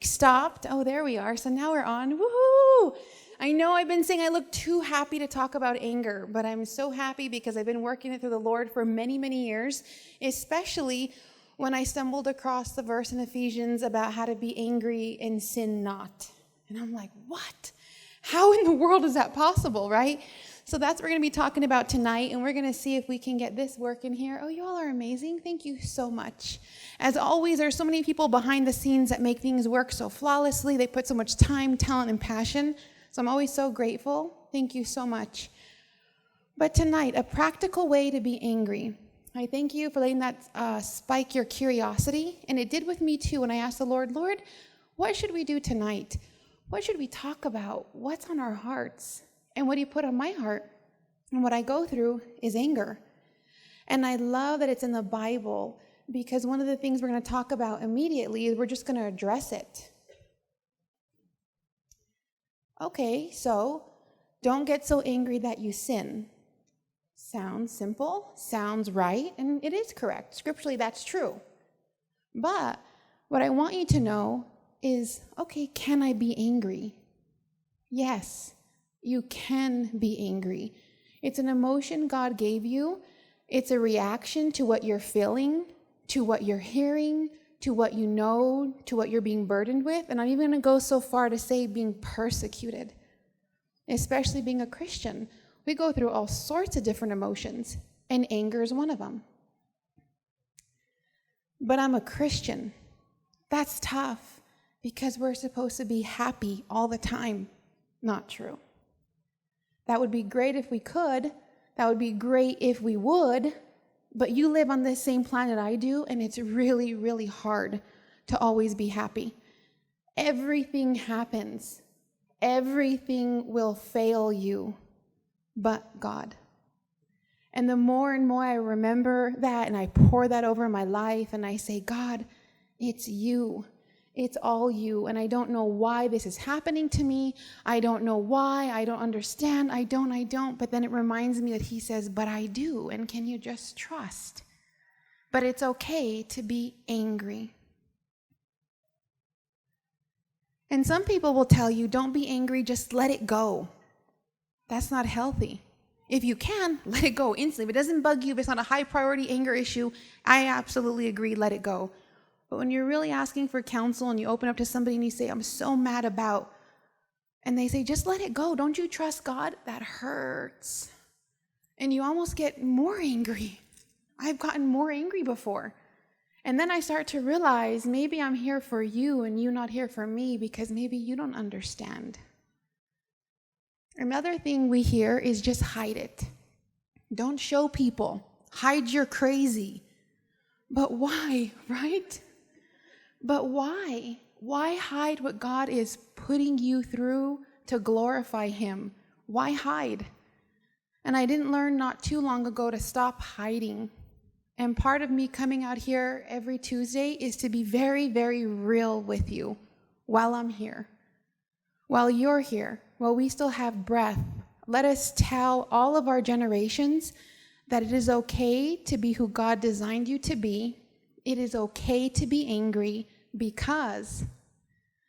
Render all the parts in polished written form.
stopped. Oh, there we are. So now we're on. Woohoo! I know I've been saying I look too happy to talk about anger, but I'm so happy because I've been working it through the Lord for many, many years, especially when I stumbled across the verse in Ephesians about how to be angry and sin not. And I'm like, what? How in the world is that possible, right? So that's what we're going to be talking about tonight, and we're going to see if we can get this working here. Oh, you all are amazing. Thank you so much. As always, there's so many people behind the scenes that make things work so flawlessly. They put so much time, talent, and passion. So I'm always so grateful. Thank you so much. But tonight, a practical way to be angry. I thank you for letting that spike your curiosity, and it did with me too when I asked the Lord, Lord, what should we do tonight? What should we talk about? What's on our hearts? And what do you put on my heart? And what I go through is anger. And I love that it's in the Bible because one of the things we're going to talk about immediately is we're just going to address it. Okay, so don't get so angry that you sin. Sounds simple, sounds right, and it is correct. Scripturally, that's true. But what I want you to know is, okay, can I be angry? Yes, you can be angry. It's an emotion God gave you. It's a reaction to what you're feeling, to what you're hearing, to what you know, to what you're being burdened with. And I'm even going to go so far to say being persecuted, especially being a Christian. We go through all sorts of different emotions, and anger is one of them. But I'm a Christian. That's tough because we're supposed to be happy all the time. Not true. That would be great if we could. That would be great if we would. But you live on the same planet I do, and it's really, really hard to always be happy. Everything happens. Everything will fail you, but God. And the more and more I remember that, and I pour that over my life, and I say, God, it's you. It's all you, and I don't know why this is happening to me. I don't know why. I don't understand. I don't. But then it reminds me that he says, but I do, and can you just trust? But it's okay to be angry. And some people will tell you, don't be angry, just let it go. That's not healthy. If you can, let it go instantly. If it doesn't bug you, if it's not a high priority anger issue, I absolutely agree, let it go. But when you're really asking for counsel and you open up to somebody and you say, I'm so mad about, and they say, just let it go. Don't you trust God? That hurts. And you almost get more angry. I've gotten more angry before. And then I start to realize maybe I'm here for you and you not here for me because maybe you don't understand. Another thing we hear is just hide it. Don't show people. Hide your crazy. But why, right? But why? Why hide what God is putting you through to glorify him? Why hide? And I didn't learn not too long ago to stop hiding. And part of me coming out here every Tuesday is to be very, very real with you while I'm here, while you're here, while we still have breath. Let us tell all of our generations that it is okay to be who God designed you to be. It is okay to be angry because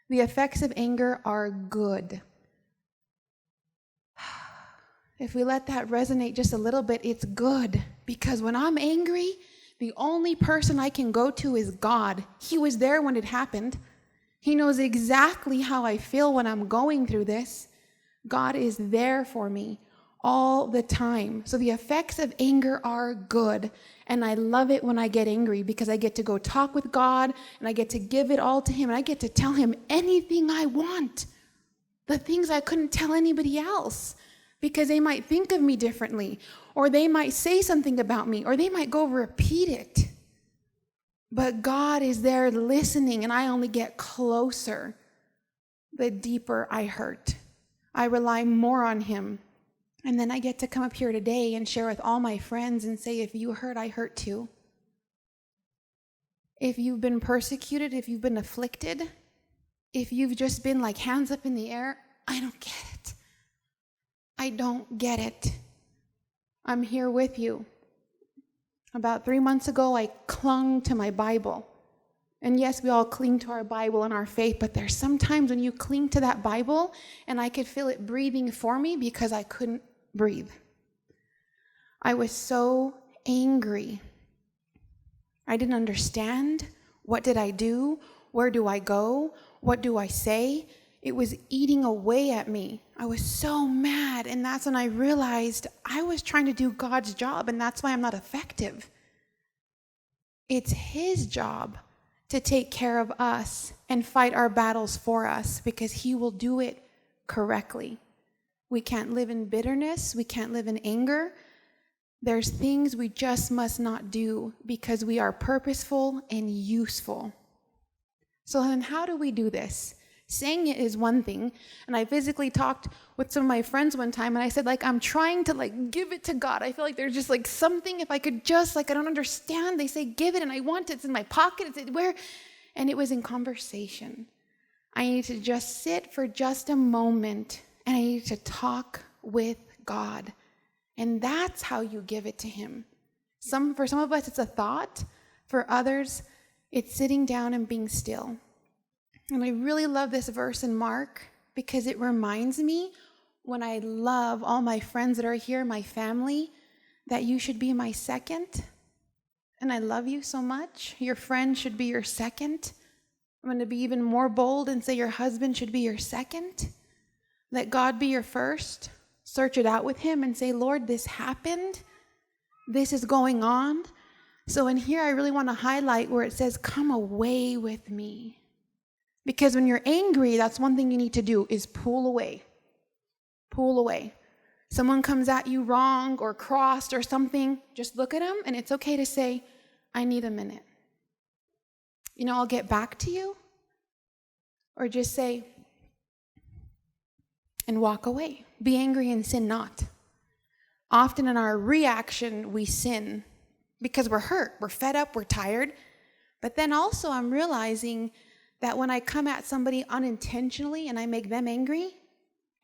the effects of anger are good. If we let that resonate just a little bit, it's good. Because when I'm angry, the only person I can go to is God. He was there when it happened. He knows exactly how I feel when I'm going through this. God is there for me all the time. So the effects of anger are good. And I love it when I get angry because I get to go talk with God and I get to give it all to him and I get to tell him anything I want. The things I couldn't tell anybody else because they might think of me differently or they might say something about me or they might go repeat it. But God is there listening and I only get closer the deeper I hurt. I rely more on him. And then I get to come up here today and share with all my friends and say, if you hurt, I hurt too. If you've been persecuted, if you've been afflicted, if you've just been like hands up in the air, I don't get it. I don't get it. I'm here with you. About 3 months ago, I clung to my Bible. And yes, we all cling to our Bible and our faith, but there's sometimes when you cling to that Bible and I could feel it breathing for me because I couldn't breathe. I was so angry. I didn't understand. What did I do? Where do I go? What do I say? It was eating away at me. I was so mad, and that's when I realized I was trying to do God's job, and that's why I'm not effective. It's His job to take care of us and fight our battles for us because He will do it correctly. We can't live in bitterness. We can't live in anger. There's things we just must not do because we are purposeful and useful. So then how do we do this? Saying it is one thing, and I physically talked with some of my friends one time, and I said, I'm trying to, give it to God. I feel like there's just, something, if I could just, I don't understand. They say, give it, and I want it. It's in my pocket. It's where? And it was in conversation. I need to just sit for just a moment, and I need to talk with God. And that's how you give it to Him. For some of us, it's a thought. For others, it's sitting down and being still. And I really love this verse in Mark because it reminds me when I love all my friends that are here, my family, that you should be my second. And I love you so much. Your friend should be your second. I'm going to be even more bold and say your husband should be your second. Let God be your first. Search it out with Him and say, Lord, this happened. This is going on. So in here, I really want to highlight where it says, come away with me. Because when you're angry, that's one thing you need to do is pull away. Pull away. Someone comes at you wrong or crossed or something, just look at them, and it's okay to say, I need a minute. I'll get back to you. Or just say, and walk away. Be angry and sin not. Often in our reaction, we sin because we're hurt, we're fed up, we're tired. But then also I'm realizing that when I come at somebody unintentionally and I make them angry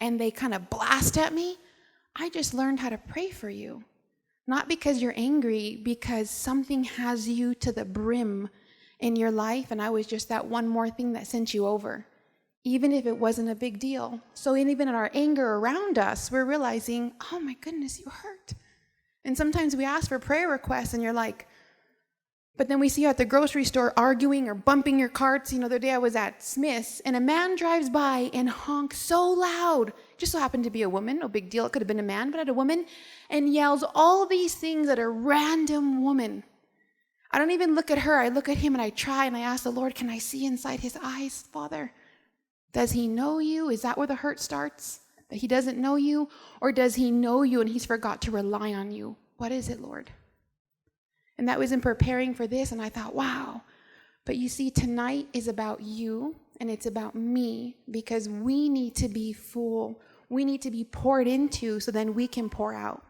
and they kind of blast at me, I just learned how to pray for you. Not because you're angry, because something has you to the brim in your life, and I was just that one more thing that sent you over, even if it wasn't a big deal. So even in our anger around us, we're realizing, oh my goodness, you hurt. And sometimes we ask for prayer requests and you're like, but then we see you at the grocery store arguing or bumping your carts. The other day I was at Smith's and a man drives by and honks so loud. Just so happened to be a woman, no big deal. It could have been a man, but a woman, and yells all these things at a random woman. I don't even look at her. I look at him and I try and I ask the Lord, can I see inside his eyes, Father? Does he know you? Is that where the hurt starts? That he doesn't know you? Or does he know you and he's forgot to rely on you? What is it, Lord? And that was in preparing for this, and I thought, wow. But you see, tonight is about you, and it's about me, because we need to be full. We need to be poured into so then we can pour out.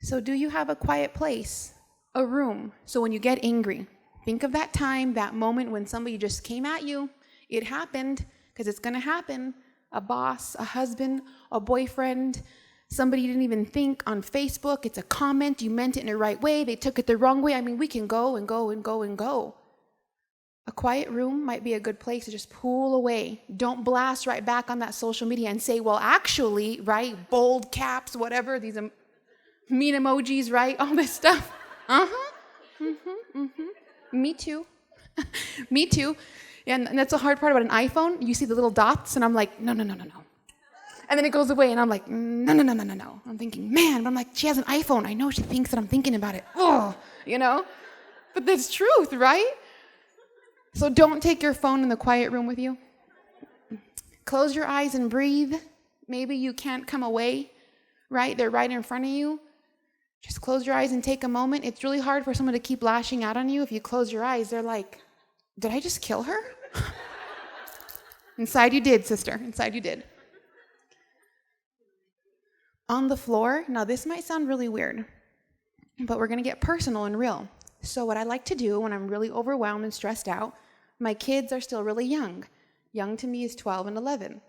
So do you have a quiet place, a room? So when you get angry, think of that time, that moment when somebody just came at you. It happened, because it's going to happen. A boss, a husband, a boyfriend, somebody you didn't even think on Facebook. It's a comment. You meant it in the right way. They took it the wrong way. We can go and go and go and go. A quiet room might be a good place to just pull away. Don't blast right back on that social media and say, well, actually, right, bold caps, whatever, these mean emojis, right, all this stuff. Me too. Me too. And that's the hard part about an iPhone. You see the little dots, and I'm like, no. And then it goes away, and I'm like, no. I'm thinking, man, but I'm like, she has an iPhone. I know she thinks that I'm thinking about it. Oh, But that's truth, right? So don't take your phone in the quiet room with you. Close your eyes and breathe. Maybe you can't come away, right? They're right in front of you. Just close your eyes and take a moment. It's really hard for someone to keep lashing out on you. If you close your eyes, they're like, did I just kill her? Inside you did, sister. Inside you did. On the floor, now this might sound really weird, but we're going to get personal and real. So what I like to do when I'm really overwhelmed and stressed out, my kids are still really young. Young to me is 12 and 11.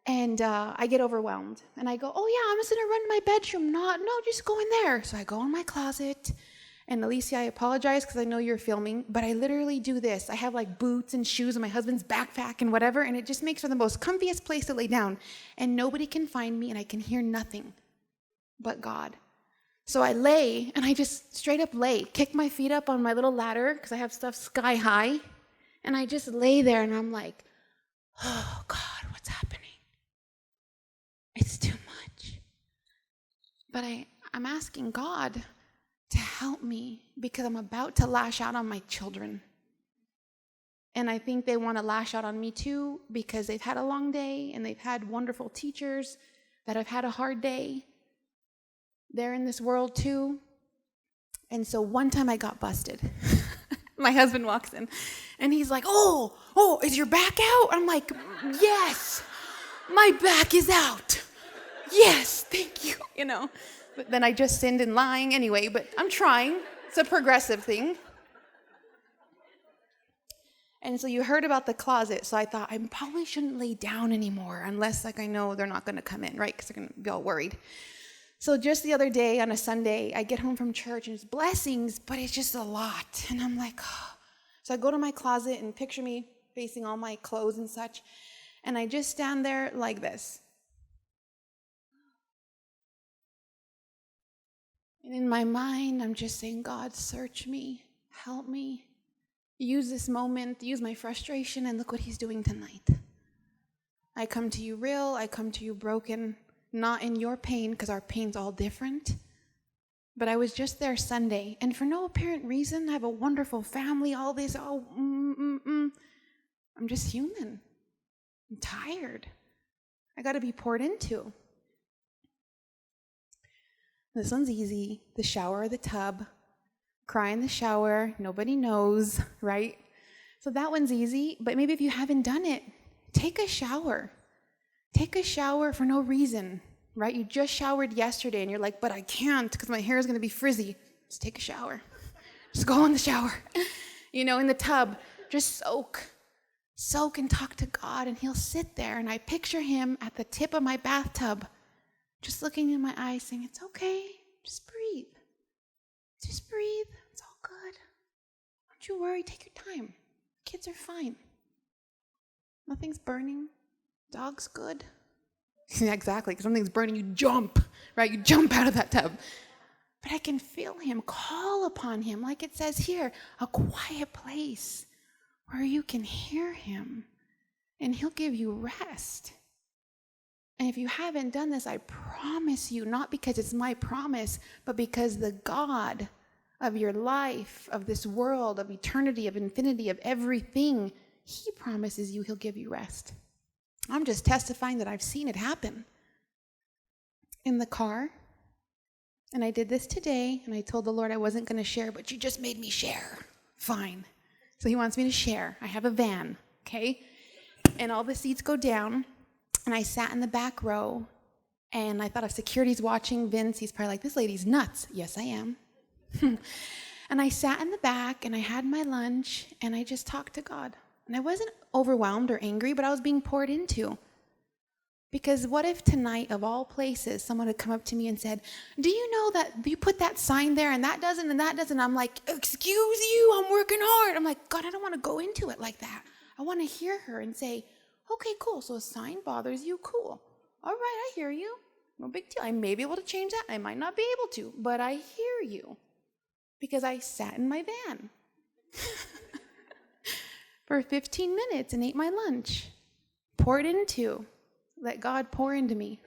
And I get overwhelmed. And I go, oh yeah, I'm just going to run to my bedroom. No, just go in there. So I go in my closet And Alicia, I apologize because I know you're filming, but I literally do this. I have like boots and shoes and my husband's backpack and whatever, and it just makes for the most comfiest place to lay down. And nobody can find me, and I can hear nothing but God. So I lay, and I just straight up lay, kick my feet up on my little ladder because I have stuff sky high, and I just lay there, and I'm like, oh, God, what's happening? It's too much. But I'm asking God to help me because I'm about to lash out on my children. And I think they want to lash out on me too because they've had a long day and they've had wonderful teachers that have had a hard day. They're in this world too. And so one time I got busted. My husband walks in and he's like, oh, is your back out? I'm like, yes, my back is out. Yes, thank you, But then I just sinned in lying anyway, but I'm trying. It's a progressive thing. And so you heard about the closet, so I thought I probably shouldn't lay down anymore unless I know they're not going to come in, right? Because they're going to be all worried. So just the other day on a Sunday, I get home from church and it's blessings, but it's just a lot. And I'm like, oh. So I go to my closet and picture me facing all my clothes and such. And I just stand there like this. And in my mind, I'm just saying, God, search me, help me, use this moment, use my frustration, and look what he's doing tonight. I come to you real, I come to you broken, not in your pain, because our pain's all different. But I was just there Sunday, and for no apparent reason, I have a wonderful family, all this, I'm just human. I'm tired. I got to be poured into. This one's easy. The shower or the tub. Cry in the shower. Nobody knows, right? So that one's easy. But maybe if you haven't done it, take a shower. Take a shower for no reason, right? You just showered yesterday and you're like, but I can't because my hair is going to be frizzy. Just take a shower. Just go in the shower. In the tub. Just soak. Soak and talk to God, and he'll sit there. And I picture him at the tip of my bathtub, just looking in my eyes, saying, it's okay. Just breathe. Just breathe. It's all good. Don't you worry. Take your time. Kids are fine. Nothing's burning. Dog's good. Yeah, exactly. Because something's burning, you jump, right? You jump out of that tub. But I can feel him, call upon him, like it says here, a quiet place where you can hear him, and he'll give you rest. And if you haven't done this, I promise you, not because it's my promise, but because the God of your life, of this world, of eternity, of infinity, of everything, he promises you he'll give you rest. I'm just testifying that I've seen it happen. In the car, and I did this today, and I told the Lord I wasn't going to share, but you just made me share. Fine. So he wants me to share. I have a van, okay? And all the seats go down. And I sat in the back row, and I thought if security's watching Vince, he's probably like, this lady's nuts. Yes, I am. And I sat in the back, and I had my lunch, and I just talked to God. And I wasn't overwhelmed or angry, but I was being poured into. Because what if tonight, of all places, someone had come up to me and said, do you know that you put that sign there, and that doesn't, and that doesn't? I'm like, excuse you, I'm working hard. I'm like, God, I don't want to go into it like that. I want to hear her and say, okay, cool. So a sign bothers you? Cool. All right, I hear you. No big deal. I may be able to change that. I might not be able to, but I hear you because I sat in my van for 15 minutes and ate my lunch. Poured into. Let God pour into me.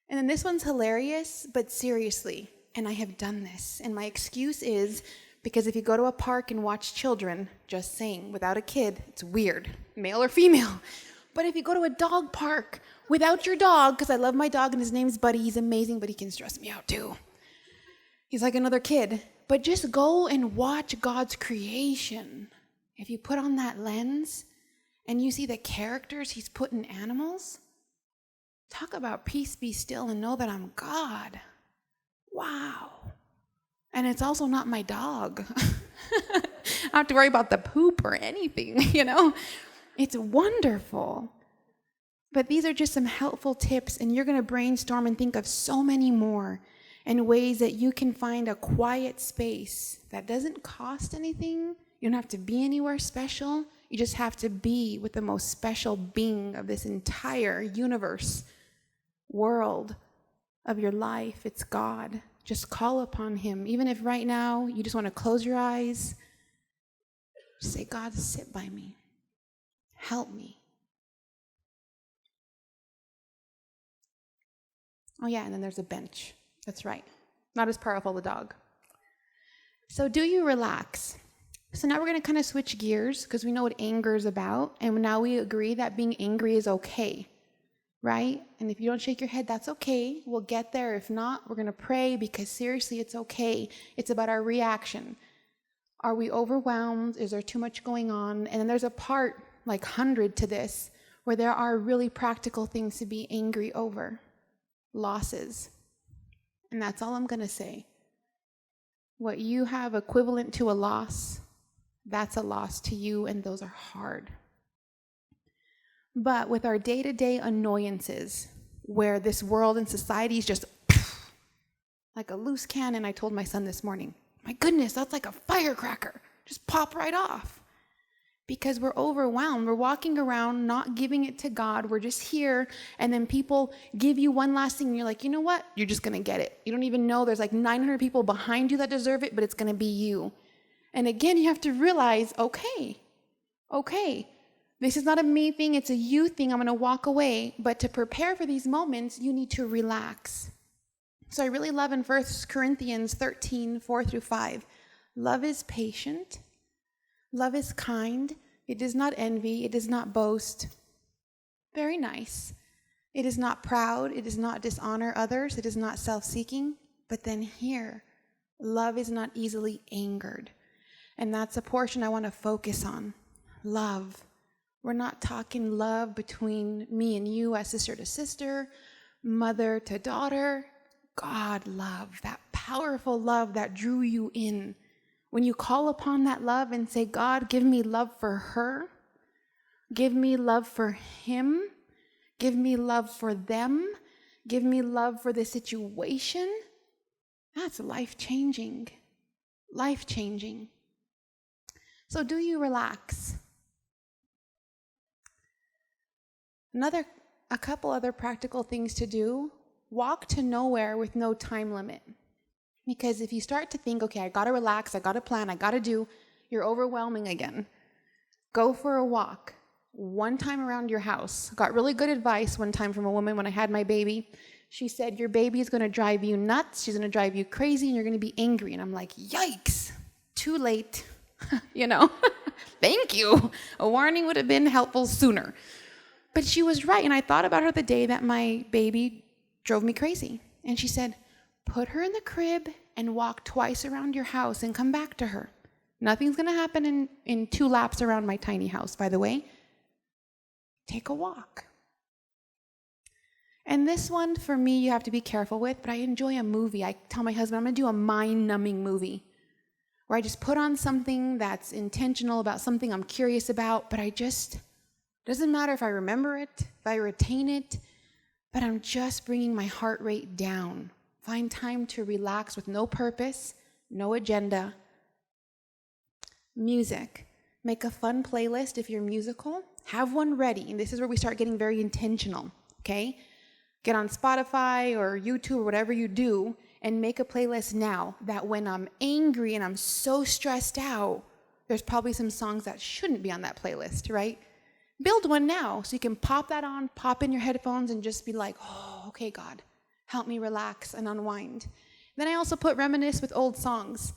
And then this one's hilarious, but seriously, and I have done this. And my excuse is, because if you go to a park and watch children, just saying, without a kid, it's weird, male or female. But if you go to a dog park without your dog, because I love my dog and his name's Buddy, he's amazing, but he can stress me out too. He's like another kid. But just go and watch God's creation. If you put on that lens and you see the characters he's put in animals, talk about peace, be still, and know that I'm God. Wow. And it's also not my dog. I don't have to worry about the poop or anything, It's wonderful. But these are just some helpful tips, and you're going to brainstorm and think of so many more. and ways that you can find a quiet space that doesn't cost anything. You don't have to be anywhere special. You just have to be with the most special being of this entire universe, world of your life. It's God. Just call upon him. Even if right now you just want to close your eyes, just say, God, sit by me. Help me. Oh yeah, and then there's a bench. That's right. Not as powerful, the dog. So do you relax? So now we're going to kind of switch gears because we know what anger is about. And now we agree that being angry is okay, right? And if you don't shake your head, that's okay. We'll get there. If not, we're going to pray because seriously, it's okay. It's about our reaction. Are we overwhelmed? Is there too much going on? And then there's a part, like 100 to this, where there are really practical things to be angry over. Losses. And that's all I'm going to say. What you have equivalent to a loss, that's a loss to you, and those are hard. But with our day-to-day annoyances, where this world and society is just like a loose cannon, I told my son this morning, my goodness, that's like a firecracker. Just pop right off. Because we're overwhelmed. We're walking around not giving it to God. We're just here. And then people give you one last thing. And you're like, you know what? You're just going to get it. You don't even know there's like 900 people behind you that deserve it, but it's going to be you. And again, you have to realize, okay, this is not a me thing. It's a you thing. I'm going to walk away. But to prepare for these moments, you need to relax. So I really love in 1 Corinthians 13, 4-5, love is patient. Love is kind. It does not envy. It does not boast. Very nice. It is not proud. It does not dishonor others. It is not self-seeking. But then here, love is not easily angered. And that's a portion I want to focus on. Love. We're not talking love between me and you as sister to sister, mother to daughter. God love, that powerful love that drew you in. When you call upon that love and say, God, give me love for her, give me love for him, give me love for them, give me love for the situation, that's life-changing. Life-changing. So do you relax? A couple other practical things to do. Walk to nowhere with no time limit. Because if you start to think, okay, I got to relax, I got to plan, I got to do, you're overwhelming again. Go for a walk. One time around your house. Got really good advice one time from a woman when I had my baby. She said, your baby is going to drive you nuts, she's going to drive you crazy, and you're going to be angry. And I'm like, yikes, too late. Thank you. A warning would have been helpful sooner. But she was right, and I thought about her the day that my baby drove me crazy. And she said, put her in the crib and walk twice around your house and come back to her. Nothing's going to happen in 2 laps around my tiny house, by the way. Take a walk. And this one, for me, you have to be careful with, but I enjoy a movie. I tell my husband, I'm going to do a mind-numbing movie where I just put on something that's intentional about something I'm curious about, but doesn't matter if I remember it, if I retain it, but I'm just bringing my heart rate down. Find time to relax with no purpose, no agenda. Music. Make a fun playlist if you're musical. Have one ready. And this is where we start getting very intentional, okay? Get on Spotify or YouTube or whatever you do and make a playlist now that when I'm angry and I'm so stressed out, there's probably some songs that shouldn't be on that playlist, right? Build one now so you can pop that on, pop in your headphones and just be like, oh, okay, God. Help me relax and unwind. Then I also put reminisce with old songs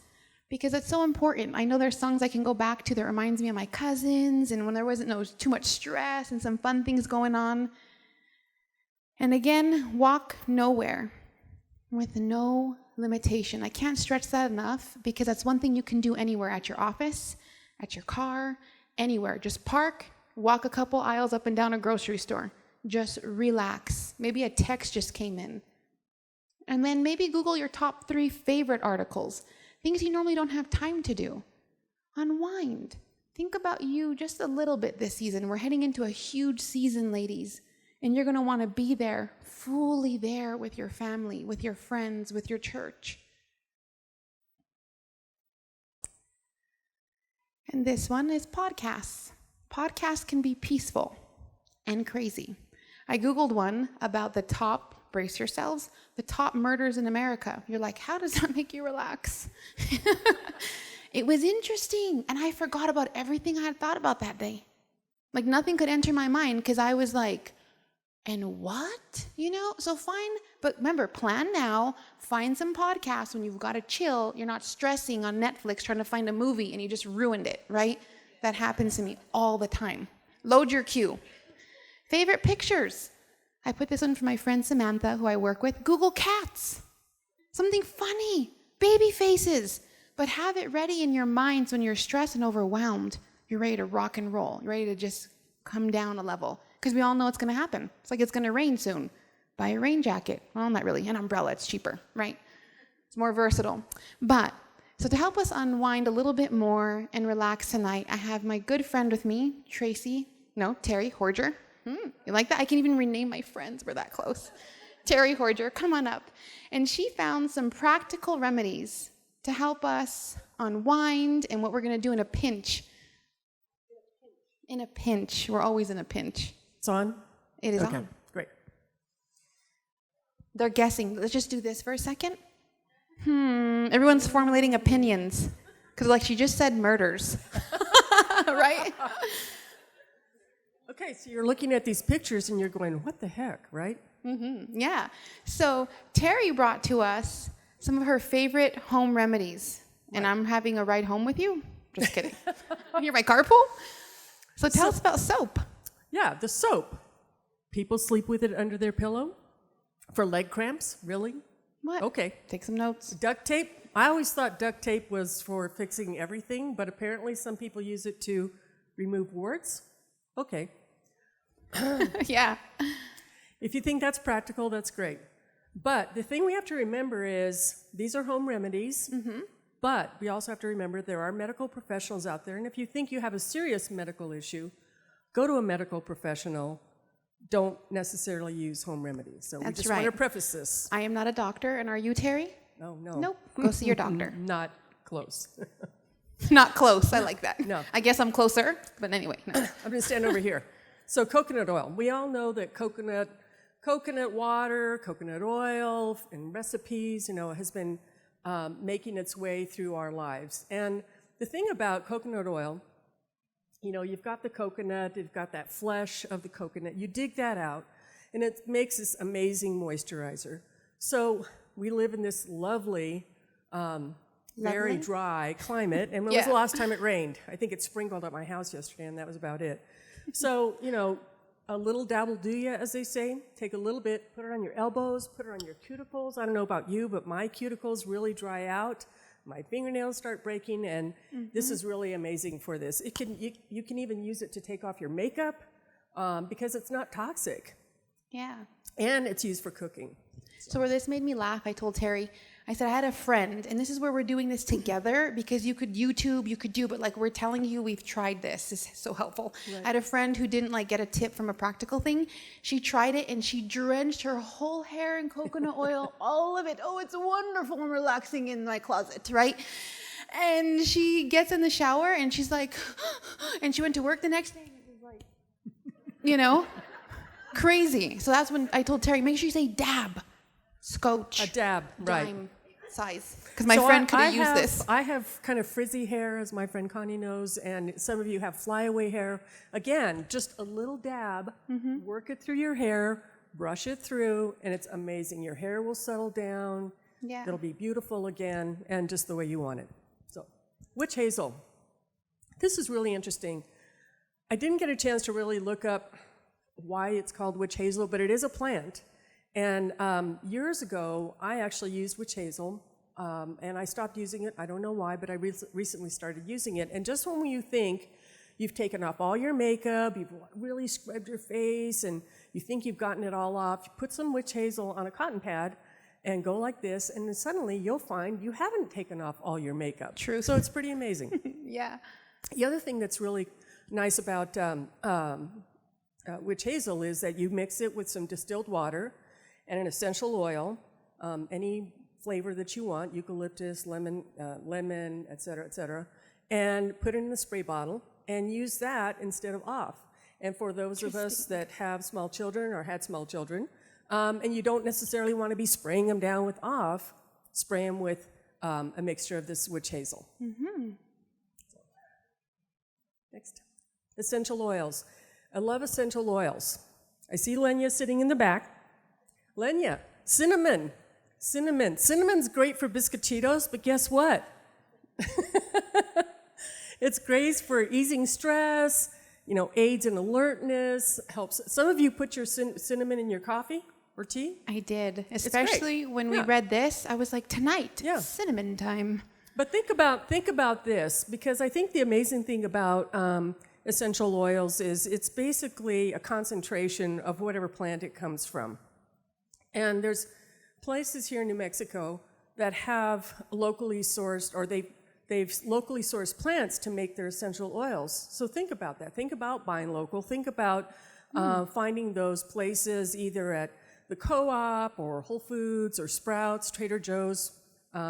because it's so important. I know there's songs I can go back to that reminds me of my cousins and when there wasn't too much stress and some fun things going on. And again, walk nowhere with no limitation. I can't stretch that enough because that's one thing you can do anywhere, at your office, at your car, anywhere. Just park, walk a couple aisles up and down a grocery store. Just relax. Maybe a text just came in. And then maybe Google your top 3 favorite articles, things you normally don't have time to do. Unwind. Think about you just a little bit this season. We're heading into a huge season, ladies. And you're going to want to be there, fully there with your family, with your friends, with your church. And this one is podcasts. Podcasts can be peaceful and crazy. I Googled one about the top, brace yourselves, the top murders in America. You're like, how does that make you relax? It was interesting. And I forgot about everything I had thought about that day. Like nothing could enter my mind because I was like, and what? So but remember, plan now, find some podcasts when you've got to chill. You're not stressing on Netflix trying to find a movie and you just ruined it, right? That happens to me all the time. Load your queue. Favorite pictures. I put this one for my friend Samantha, who I work with. Google cats. Something funny. Baby faces. But have it ready in your minds when you're stressed and overwhelmed. You're ready to rock and roll. You're ready to just come down a level. Because we all know it's going to happen. It's like it's going to rain soon. Buy a rain jacket. Well, not really. An umbrella. It's cheaper, right? It's more versatile. So to help us unwind a little bit more and relax tonight, I have my good friend with me, Terry Horger. You like that? I can even rename my friends. We're that close. Terry Horger, come on up. And she found some practical remedies to help us unwind and what we're going to do in a pinch. In a pinch. We're always in a pinch. It's on? It is on. Okay, great. They're guessing. Let's just do this for a second. Everyone's formulating opinions. Because she just said murders. Right? Okay, so you're looking at these pictures and you're going, what the heck, right? Mm-hmm. Yeah. So Terry brought to us some of her favorite home remedies. Right. And I'm having a ride home with you? Just kidding. You're my carpool? So tell us about soap. Yeah, the soap. People sleep with it under their pillow for leg cramps. Really? What? Okay. Take some notes. Duct tape. I always thought duct tape was for fixing everything, but apparently some people use it to remove warts. Okay. Yeah. If you think that's practical, that's great. But the thing we have to remember is these are home remedies, but we also have to remember there are medical professionals out there, and if you think you have a serious medical issue, go to a medical professional. Don't necessarily use home remedies. So we just want to preface this. I am not a doctor, and are you, Terry? No. Nope. Go see your doctor. Not close. Not close. I like that. No. I guess I'm closer, but anyway. No. I'm going to stand over here. So coconut oil. We all know that coconut water, coconut oil, and recipes, has been making its way through our lives. And the thing about coconut oil, you've got the coconut, you've got that flesh of the coconut. You dig that out, and it makes this amazing moisturizer. So we live in this lovely, very dry climate. And when was the last time it rained? I think it sprinkled at my house yesterday, and that was about it. So, a little dab will do you, as they say. Take a little bit, put it on your elbows, put it on your cuticles. I don't know about you, but my cuticles really dry out. My fingernails start breaking, and this is really amazing for this. You can even use it to take off your makeup because it's not toxic. Yeah. And it's used for cooking. So where this made me laugh, I told Terry, I said, I had a friend, and this is where we're doing this together, because you could YouTube, but we're telling you we've tried this. This is so helpful. Right. I had a friend who didn't get a tip from a practical thing. She tried it, and she drenched her whole hair in coconut oil, all of it. Oh, it's wonderful and relaxing in my closet, right? And she gets in the shower, and she's like, and she went to work the next day, and it was like, crazy. So that's when I told Terry, make sure you say dab. Scotch. A dab, right. Dime size. Because my friend could have used this. I have kind of frizzy hair, as my friend Connie knows, and some of you have flyaway hair. Again, just a little dab, work it through your hair, brush it through, and it's amazing. Your hair will settle down. Yeah. It'll be beautiful again, and just the way you want it. So, witch hazel. This is really interesting. I didn't get a chance to really look up why it's called witch hazel, but it is a plant. And years ago, I actually used witch hazel, and I stopped using it. I don't know why, but I recently started using it. And just when you think you've taken off all your makeup, you've really scrubbed your face, and you think you've gotten it all off, you put some witch hazel on a cotton pad and go like this, and then suddenly you'll find you haven't taken off all your makeup. True. So it's pretty amazing. Yeah. The other thing that's really nice about witch hazel is that you mix it with some distilled water and an essential oil, any flavor that you want, eucalyptus, lemon, et cetera, and put it in a spray bottle and use that instead of off. And for those of us that have small children or had small children, and you don't necessarily want to be spraying them down with off, spray them with a mixture of this witch hazel. Mm-hmm. Next, essential oils. I love essential oils. I see Lenya sitting in the back. Lenya, cinnamon. Cinnamon's great for biscochitos, but guess what? It's great for easing stress, aids in alertness, helps. Some of you put your cinnamon in your coffee or tea. I did, especially when we read this. I was like, tonight, cinnamon time. But think about this, because I think the amazing thing about essential oils is it's basically a concentration of whatever plant it comes from. And there's places here in New Mexico that have locally sourced, or they've locally sourced plants to make their essential oils. So think about that. Think about buying local. Think about finding those places either at the co-op or Whole Foods or Sprouts, Trader Joe's,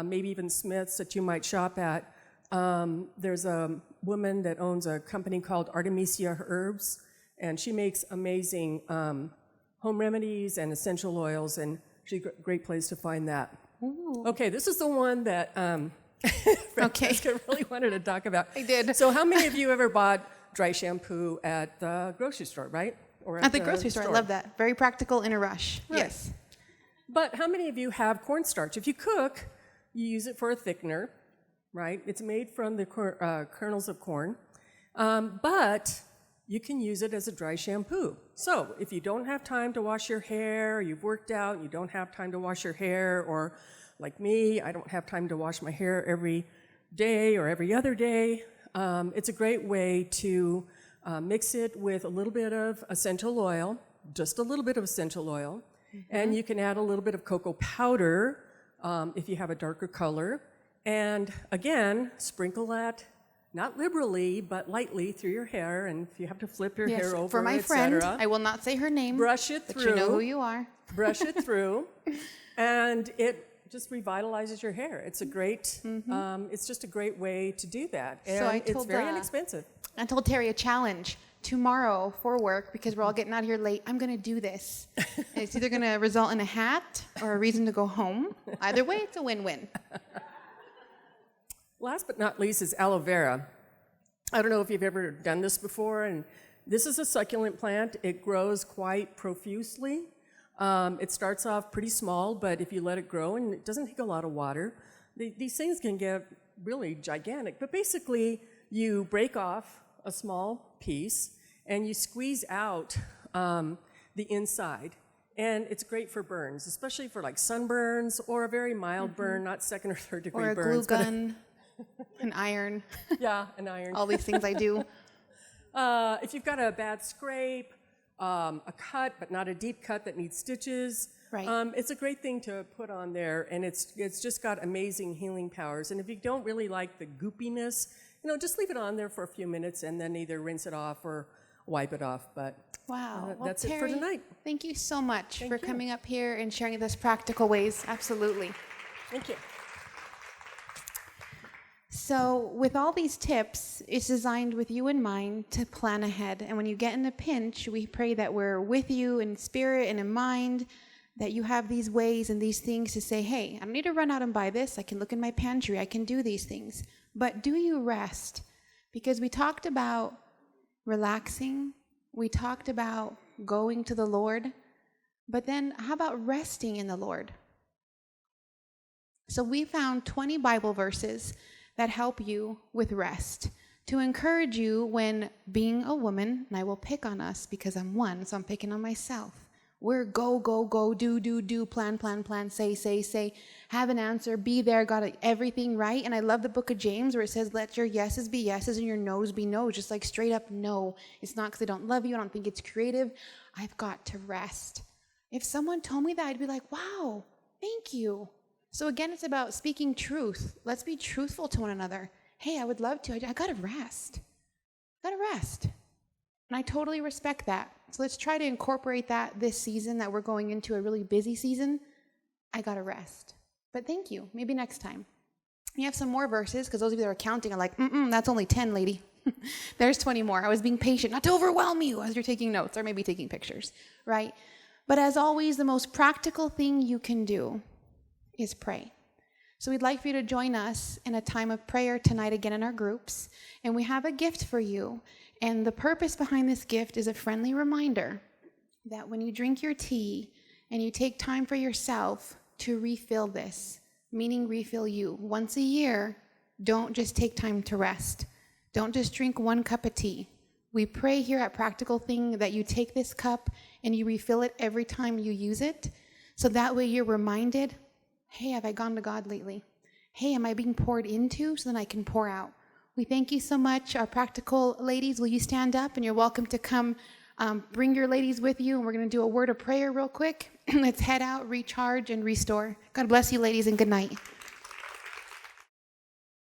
maybe even Smith's that you might shop at. There's a woman that owns a company called Artemisia Herbs, and she makes amazing home remedies and essential oils, and she's a great place to find that. Ooh. Okay, this is the one that Franchesca really wanted to talk about. I did. So how many of you ever bought dry shampoo at the grocery store, right? Or at the grocery store. I love that. Very practical in a rush. Right. Yes. But how many of you have cornstarch? If you cook, you use it for a thickener, right? It's made from the kernels of corn. But you can use it as a dry shampoo. So if you don't have time to wash your hair, you've worked out, you don't have time to wash your hair, or like me, I don't have time to wash my hair every day or every other day, it's a great way to mix it with a little bit of essential oil, just a little bit of essential oil, and you can add a little bit of cocoa powder if you have a darker color, and again, sprinkle that, not liberally, but lightly through your hair, and if you have to flip your hair over, for my friend, I will not say her name, brush it through. But you know who you are. Brush it through, and it just revitalizes your hair. It's a great, it's just a great way to do that. And so I told, it's very inexpensive. I told Terry a challenge tomorrow for work, because we're all getting out of here late. I'm going to do this. And it's either going to result in a hat or a reason to go home. Either way, it's a win-win. Last but not least is aloe vera. I don't know if you've ever done this before, and this is a succulent plant. It grows quite profusely. It starts off pretty small, but if you let it grow, and it doesn't take a lot of water, these things can get really gigantic. But basically, you break off a small piece, and you squeeze out the inside. And it's great for burns, especially for like sunburns or a very mild burn, not second or third degree burns. Or a glue gun, an iron. Yeah, an iron. All these things I do. If you've got a bad scrape, a cut, but not a deep cut that needs stitches. Right. It's a great thing to put on there, and it's just got amazing healing powers. And if you don't really like the goopiness, just leave it on there for a few minutes and then either rinse it off or wipe it off. But wow, that's Terry, it for tonight. Thank you so much for coming up here and sharing this practical ways. Absolutely. Thank you. So with all these tips, it's designed with you in mind to plan ahead. And when you get in a pinch, we pray that we're with you in spirit and in mind, that you have these ways and these things to say, hey, I don't need to run out and buy this. I can look in my pantry. I can do these things. But do you rest? Because we talked about relaxing. We talked about going to the Lord. But then how about resting in the Lord? So we found 20 Bible verses that help you with rest, to encourage you when being a woman, and I will pick on us because I'm one, so I'm picking on myself. We're go, do, plan, say, have an answer, be there, got everything right. And I love the book of James where it says, let your yeses be yeses and your no's be no's, just like straight up no. It's not because I don't love you, I don't think it's creative. I've got to rest. If someone told me that, I'd be like, wow, thank you. So again, it's about speaking truth. Let's be truthful to one another. Hey, I would love to. I got to rest. And I totally respect that. So let's try to incorporate that this season that we're going into a really busy season. I got to rest. But thank you. Maybe next time. You have some more verses, because those of you that are counting are like, that's only 10, lady. There's 20 more. I was being patient, not to overwhelm you as you're taking notes or maybe taking pictures, right? But as always, the most practical thing you can do is pray. So we'd like for you to join us in a time of prayer tonight again in our groups. And we have a gift for you. And the purpose behind this gift is a friendly reminder that when you drink your tea and you take time for yourself to refill this, meaning refill you, once a year, don't just take time to rest. Don't just drink one cup of tea. We pray here at Practical Thing that you take this cup and you refill it every time you use it. So that way you're reminded, hey, have I gone to God lately? Hey, am I being poured into so then I can pour out? We thank you so much. Our practical ladies, will you stand up? And you're welcome to come bring your ladies with you. And we're going to do a word of prayer real quick. Let's head out, recharge, and restore. God bless you, ladies, and good night.